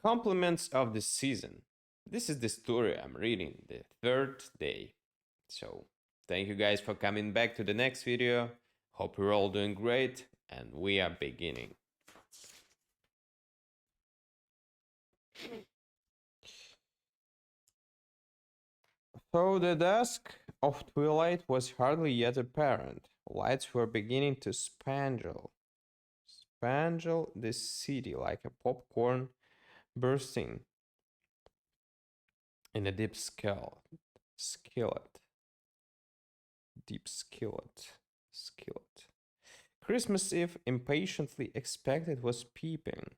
Compliments of the season. This is the story I'm reading the third day. So, thank you guys for coming back to the next video. Hope you're all doing great, and we are beginning. Though the dusk of twilight was hardly yet apparent, lights were beginning to spangle the city like a popcorn bursting in a skillet. Deep skillet. Christmas Eve, impatiently expected, was peeping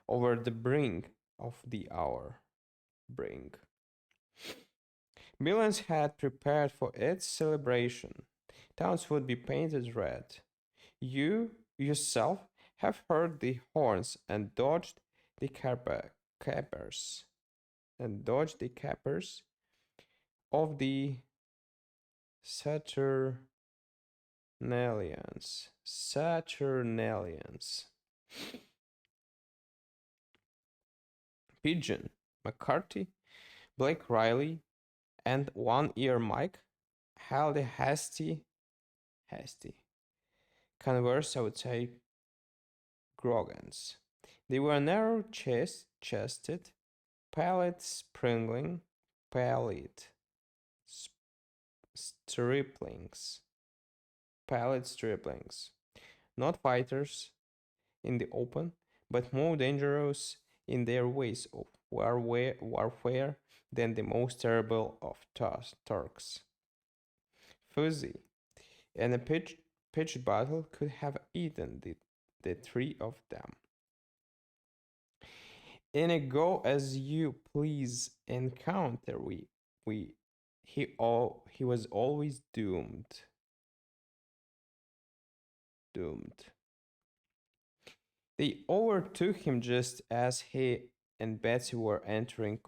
over the brink of the hour. Brink. Millions had prepared for its celebration. Towns would be painted red. You yourself have heard the horns and dodged the cappers of the Saturnalians. Pigeon, McCarthy, Blake Riley, and One Ear Mike held a hasty converse outside Grogan's. They were narrow chested, pallid striplings, not fighters in the open, but more dangerous in their ways of warfare than the most terrible of Turks. Fuzzy, in a pitched battle, could have eaten the three of them. In a go as you please encounter, he was always doomed. They overtook him just as he and Betsy were entering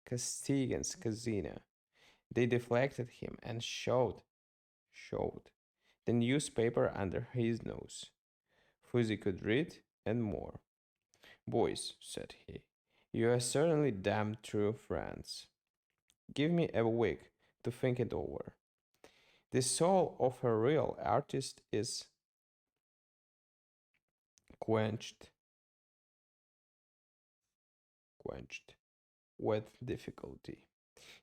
Costigan's casino. They deflected him and shoved the newspaper under his nose. Fuzzy could read and more. Boys, said he, you are certainly damn true friends. Give me a week to think it over. The soul of a real artist is quenched with difficulty.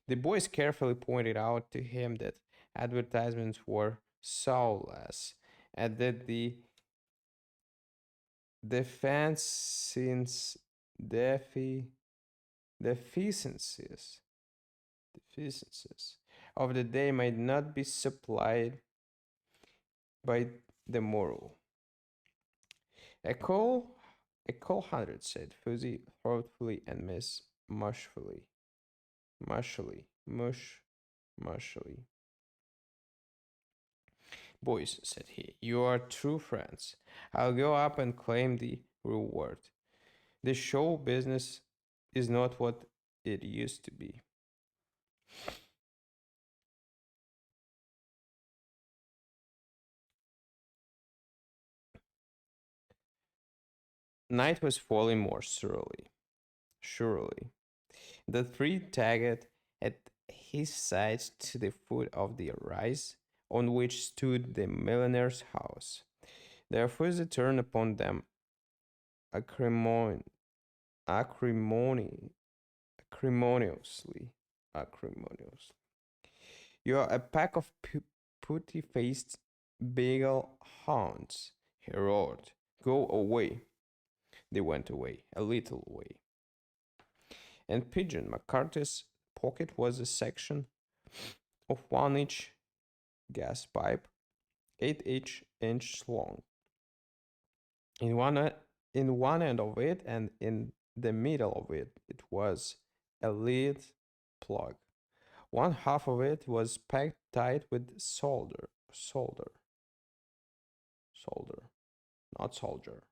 The boys carefully pointed out to him that advertisements were soulless and that the deficiencies of the day might not be supplied by the morrow. A coal 100, said Fuzzy thoughtfully and Miss mushily. Boys, said he, you are true friends. I'll go up and claim the reward. The show business is not what it used to be. Night was falling more surely. The three tagged at his sides to the foot of the rise on which stood the millionaire's house. Their Fuzzy turned upon them acrimoniously. You are a pack of putty-faced bagel hounds, he roared. Go away. They went away, a little way. In Pigeon McCarthy's pocket was a section of 1-inch gas pipe, 8-inch long. In one end of it and in the middle of it was a lead plug. One half of it was packed tight with solder, not soldier.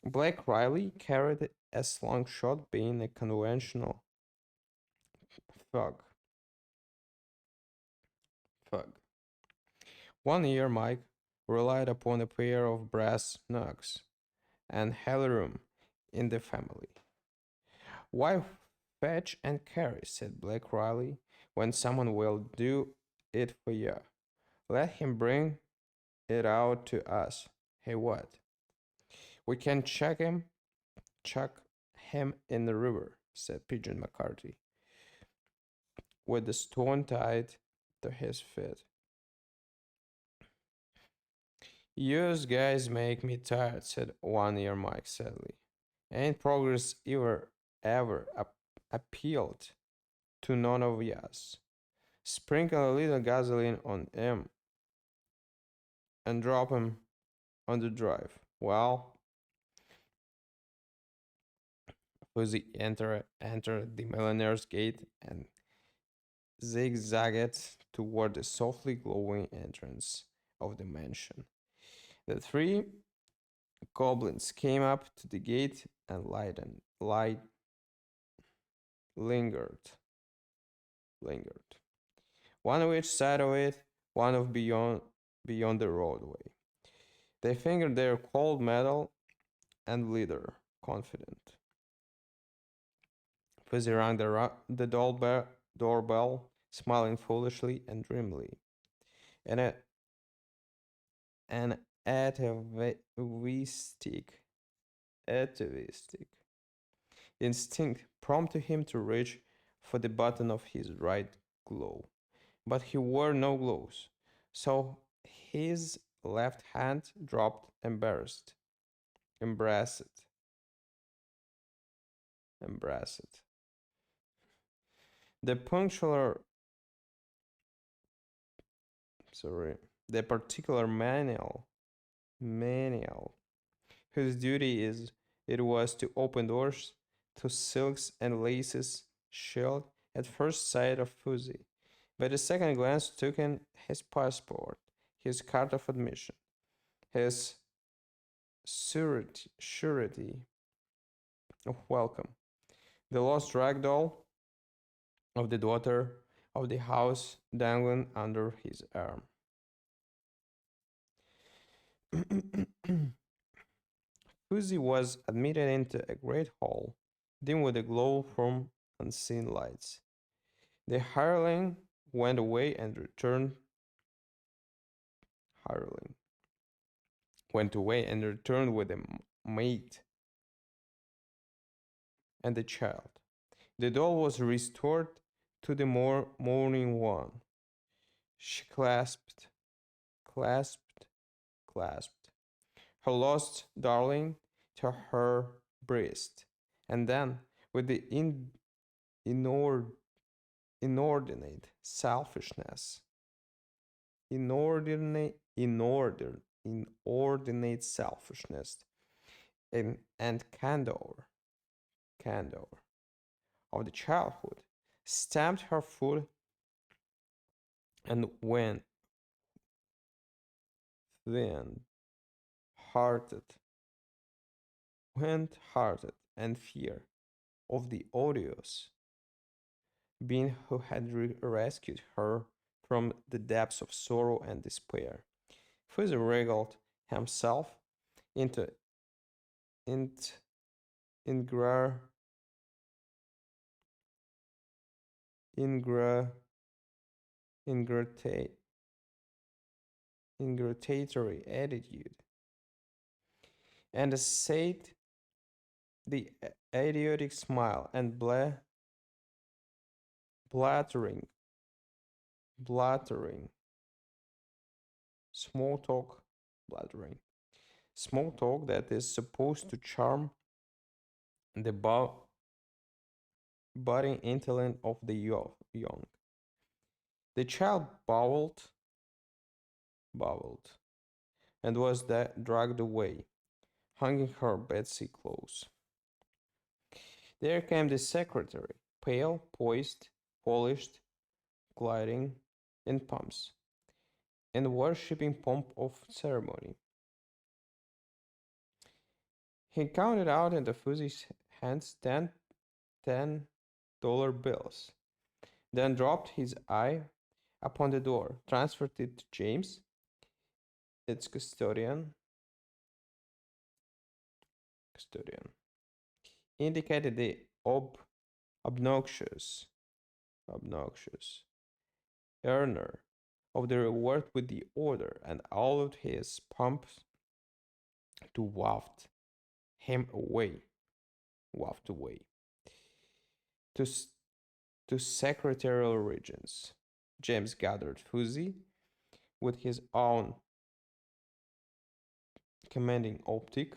Blake Riley carried a slingshot, being a conventional thug. 1 Ear Mike relied upon a pair of brass knucks and heirloom in the family. Why fetch and carry, said Black Riley, when someone will do it for you? Let him bring it out to us. Hey, what? We can chuck him in the river, said Pigeon McCarthy, with the stone tied to his feet. Youse guys make me tired, said One Ear Mike sadly. Ain't progress ever appealed to none of yas. Sprinkle a little gasoline on him and drop him on the drive. Well, Fuzzy entered the millionaire's gate and zigzagged toward the softly glowing entrance of the mansion. The three goblins came up to the gate and lingered, lingered. One of each side of it, one of beyond the roadway. They fingered their cold metal and leather, confident. Fuzzy rang the doorbell, smiling foolishly and dreamily. And an atavistic instinct prompted him to reach for the button of his right glove. But he wore no gloves, so his left hand dropped embarrassed. The punctual, sorry, the particular manial, whose duty it was to open doors to silks and laces, shelled at first sight of Fuzzy. But a second glance took in his passport, his card of admission, his surety of welcome, the lost rag doll of the daughter of the house dangling under his arm. Fuzzy was admitted into a great hall, dim with a glow from unseen lights. The hireling went away and returned. Hireling went away and returned with a maid and a child. The doll was restored to the mourning one. She clasped her lost darling to her breast, and then, with the inordinate selfishness, inordinate selfishness, and candor of the childhood, stamped her foot and then hearted, went hearted and fear of the odious being who had rescued her from the depths of sorrow and despair. Fuzzy wriggled himself into int, ingra, ingra, ingratatory attitude and essayed the idiotic smile and blattering, small talk, blattering, small talk that is supposed to charm the budding intellect of the young. The child bowled, and was dragged away, hanging her Betsy clothes. There came the secretary, pale, poised, polished, gliding in pumps, and worshipping pomp of ceremony. He counted out in the Fuzzy's hands $10 bills, then dropped his eye upon the door, transferred it to James, its custodian indicated the obnoxious earner of the reward with the order and all of his pumps to him away, waft away to, to secretarial regions. James gathered Fuzzy with his own commanding optic,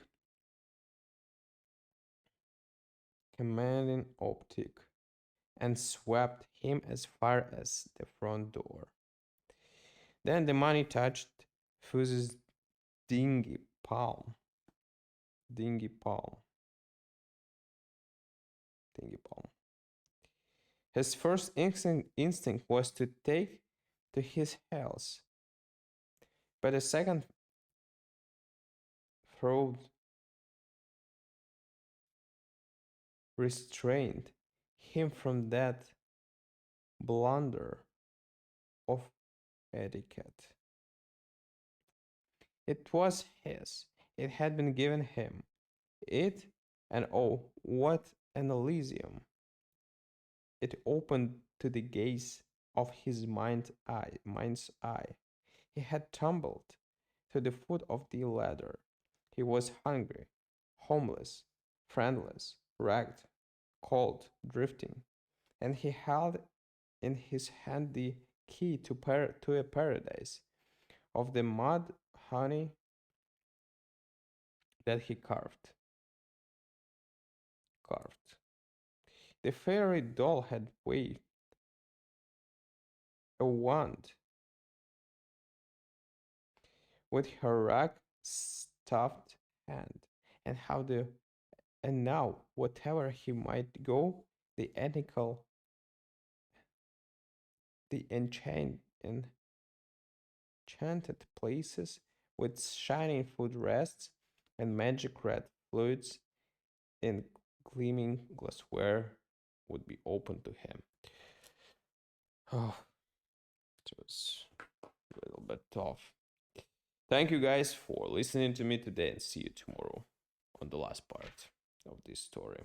and swept him as far as the front door. Then the money touched Fuzzy's dingy palm. Dingy palm. His first instinct was to take to his heels, but a second thought restrained him from that blunder of etiquette. It was his. It had been given him. It, and oh, what an Elysium! It opened to the gaze of his mind's eye. He had tumbled to the foot of the ladder. He was hungry, homeless, friendless, ragged, cold, drifting, and he held in his hand the key to a paradise of the mud honey that he carved. The fairy doll had waved a wand with her rag stuffed hand, and now whatever he might go, the enchanted places with shining footrests and magic red flutes in gleaming glassware would be open to him. Oh, it was a little bit tough. Thank you guys for listening to me today, and see you tomorrow on the last part of this story.